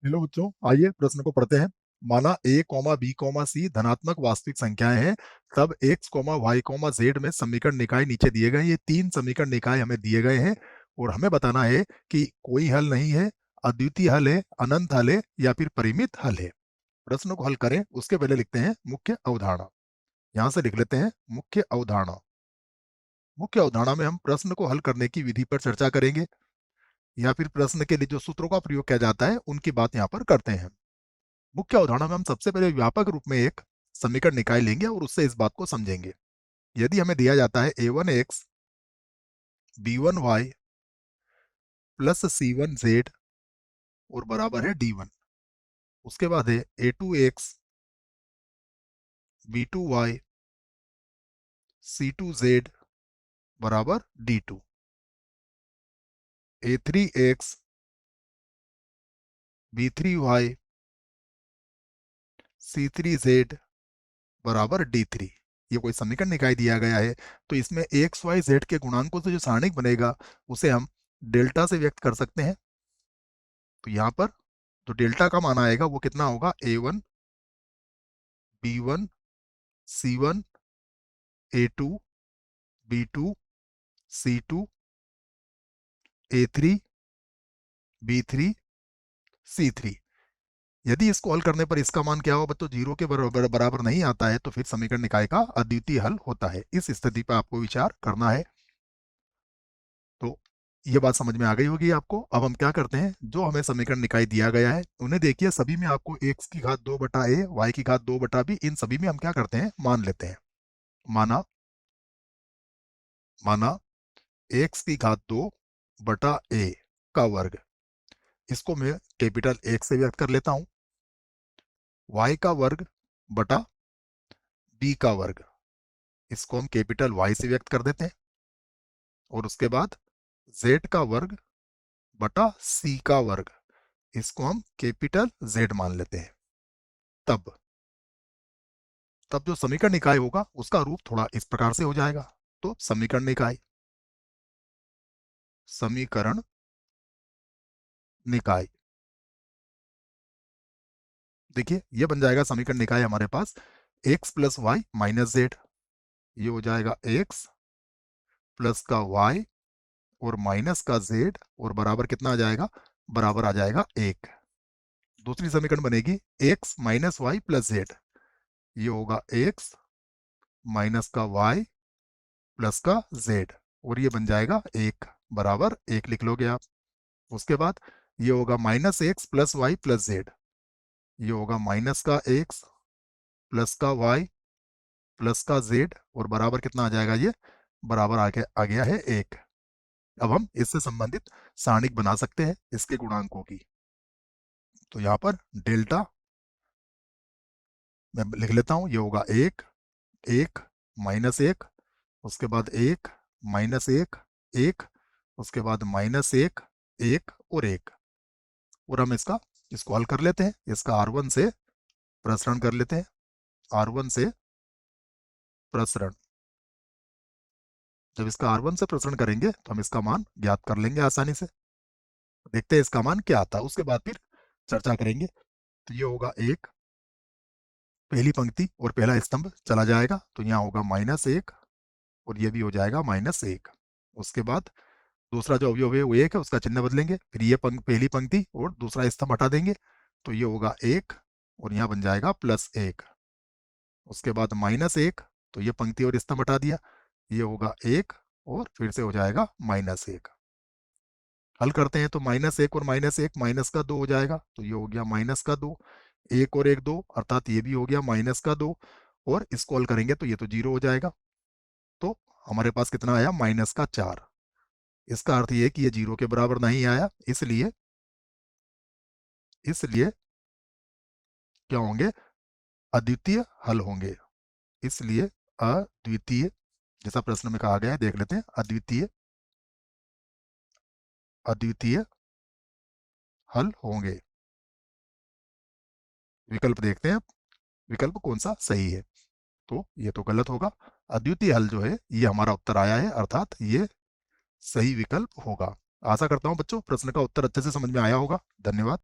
Hello बच्चों, आइए प्रश्न को पढ़ते हैं। माना a comma b comma c धनात्मक वास्तविक संख्याएं हैं, तब x comma y comma z में समीकरण निकाय नीचे दिए गए। ये तीन समीकरण निकाय हमें दिए गए हैं और हमें बताना है कि कोई हल नहीं है, अद्वितीय हल है, अनंत हल है या फिर परिमित हल है। प्रश्न को हल करें उसके पहले लिखते हैं मुख्य अवधारणा। यहाँ से लिख लेते हैं मुख्य अवधारणा। मुख्य अवधारणा में हम प्रश्न को हल करने की विधि पर चर्चा करेंगे या फिर प्रश्न के लिए जो सूत्रों का प्रयोग किया जाता है उनकी बात यहाँ पर करते हैं। मुख्य अवधारणा में हम सबसे पहले व्यापक रूप में एक समीकरण निकाय लेंगे और उससे इस बात को समझेंगे। यदि हमें दिया जाता है a1x b1y प्लस c1z और बराबर है d1, उसके बाद है a2x b2y c2z बराबर d2, a3x b3y c3z बराबर d3। ये कोई समीकरण निकाय दिया गया है, तो इसमें एक्स वाई जेड के गुणांकों से जो सारणिक बनेगा उसे हम डेल्टा से व्यक्त कर सकते हैं। तो यहाँ पर जो डेल्टा का मान आएगा वो कितना होगा, a1 b1 c1 a2 b2 c2 a3 b3 c3। यदि इसको हल करने पर इसका मान क्या होगा बच्चों, जीरो के बराबर नहीं आता है, तो फिर समीकरण निकाय का अद्वितीय हल होता है। इस स्थिति पर आपको विचार करना है। तो ये बात समझ में आ गई होगी आपको। अब हम क्या करते हैं, जो हमें समीकरण निकाय दिया गया है उन्हें देखिए, सभी में आपको x की घात 2 बटा a, y की घात 2 बटा b, इन सभी में हम क्या करते हैं, मान लेते हैं। माना माना x की घात 2 बटा a का वर्ग, इसको मैं कैपिटल X से व्यक्त कर लेता हूं। y का वर्ग बटा b का वर्ग, इसको हम कैपिटल Y से व्यक्त कर देते हैं। और उसके बाद z का वर्ग बटा c का वर्ग, इसको हम कैपिटल Z मान लेते हैं। तब तब जो समीकरण निकाय होगा उसका रूप थोड़ा इस प्रकार से हो जाएगा। तो समीकरण निकाय देखिए, ये बन जाएगा समीकरण निकाय हमारे पास x plus y minus z. ये हो जाएगा x प्लस का y और माइनस का z और बराबर कितना आ जाएगा, बराबर आ जाएगा 1। दूसरी समीकरण बनेगी x minus y plus z. ये होगा x माइनस का y प्लस का z और ये बन जाएगा 1 बराबर 1 लिख लोगे आप। उसके बाद ये होगा minus x plus y plus z. ये होगा माइनस का एक्स प्लस का वाई प्लस का जेड और बराबर कितना आ जाएगा, ये बराबर आ गया है 1। अब हम इससे संबंधित सारणिक बना सकते हैं इसके गुणांकों की। तो यहाँ पर डेल्टा मैं लिख लेता हूँ, ये होगा 1 1 माइनस 1, उसके बाद 1 माइनस 1 1, उसके बाद माइनस 1 1 और 1। और हम इसको हल कर लेते हैं। इसका R1 से प्रसरण कर लेते हैं। R1 से प्रसरण, जब इसका R1 से प्रसरण करेंगे तो हम इसका मान ज्ञात कर लेंगे आसानी से। देखते हैं इसका मान क्या आता है, उसके बाद फिर चर्चा करेंगे। तो ये होगा 1, पहली पंक्ति और पहला स्तंभ चला जाएगा, तो यहाँ होगा माइनस 1 और ये भी हो जाएगा माइनस 1। उसके बाद दूसरा जो अवयव है वो 1 है, उसका चिन्ह बदलेंगे, फिर ये पहली पंक्ति और दूसरा स्तंभ हटा देंगे, तो ये होगा 1 और यहाँ बन जाएगा प्लस 1। उसके बाद माइनस 1, तो ये पंक्ति और स्तंभ हटा दिया, ये होगा 1 और फिर से हो जाएगा माइनस 1। हल करते हैं तो माइनस 1 और माइनस 1 माइनस का 2 हो जाएगा, तो ये हो गया माइनस का 2, 1 और 1 2, अर्थात ये भी हो गया माइनस का 2। और इसको हल करेंगे तो ये तो 0 हो जाएगा। तो हमारे पास कितना आया, माइनस का 4। इसका अर्थ ये कि ये 0 के बराबर नहीं आया, इसलिए इसलिए क्या होंगे, अद्वितीय हल होंगे। इसलिए अद्वितीय, जैसा प्रश्न में कहा गया है, देख लेते हैं, अद्वितीय अद्वितीय हल होंगे। विकल्प देखते हैं विकल्प कौन सा सही है। तो ये तो गलत होगा, अद्वितीय हल जो है ये हमारा उत्तर आया है, अर्थात ये सही विकल्प होगा। आशा करता हूं बच्चों प्रश्न का उत्तर अच्छे से समझ में आया होगा। धन्यवाद।